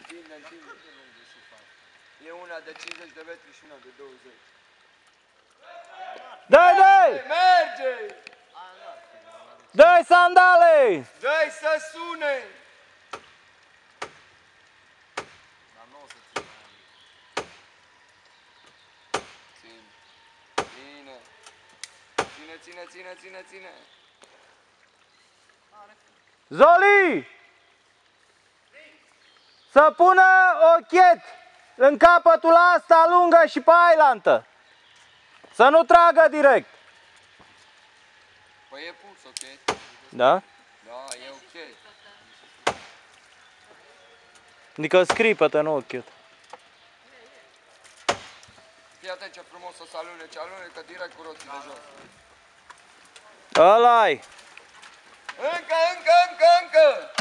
Întinde. E una de 50 de metri și una de 20. Dă-i! Merge! Dă-i sandale! Dă-i să sune! Dar nu o să țină. Ține. Zoli! Să pună ochet în capătul asta lungă și pe ailantă. Să nu tragă direct. Păi e pus, ok? Da? Da, e ok. Adică scripă-te, nu ochet. Fii atent ce frumos o să alunecă direct cu roții de jos. Ăla-i! Încă!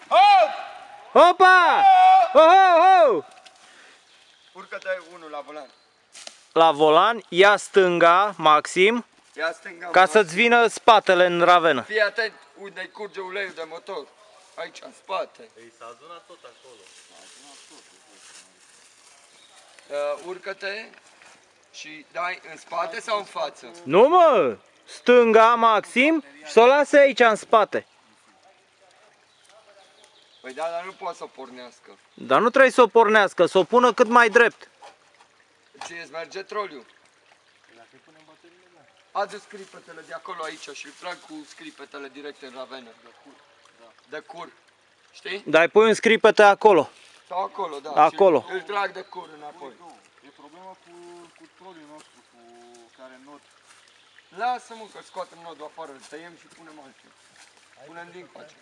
Hop! Opa! Ho! Urcă-te unul la volan. La volan, ia stânga, Maxim, Ia stânga. ca să-ți vină spatele în ravenă. Fii atent unde curge uleiul de motor. Aici, în spate. Ei, s-a adunat tot acolo. Urcă-te și dai în spate sau în față? Nu mă! Stânga, Maxim, și să o lasă aici în spate. Păi da, dar nu poate să o pornească. Dar nu trebuie să o pornească, să o pună cât mai drept. Ție îți merge troliul. Adu scripetele de acolo aici și îl trag cu scripetele direct în ravenă. De cur. Știi? Dar îi pui un scripete acolo. Sau acolo, da. Acolo. Și îl trag de cur înapoi. E problema cu troliul nostru, cu care not. Lasă-mă că scoatem nodul afară, îl tăiem și punem altceva. Punem din coace.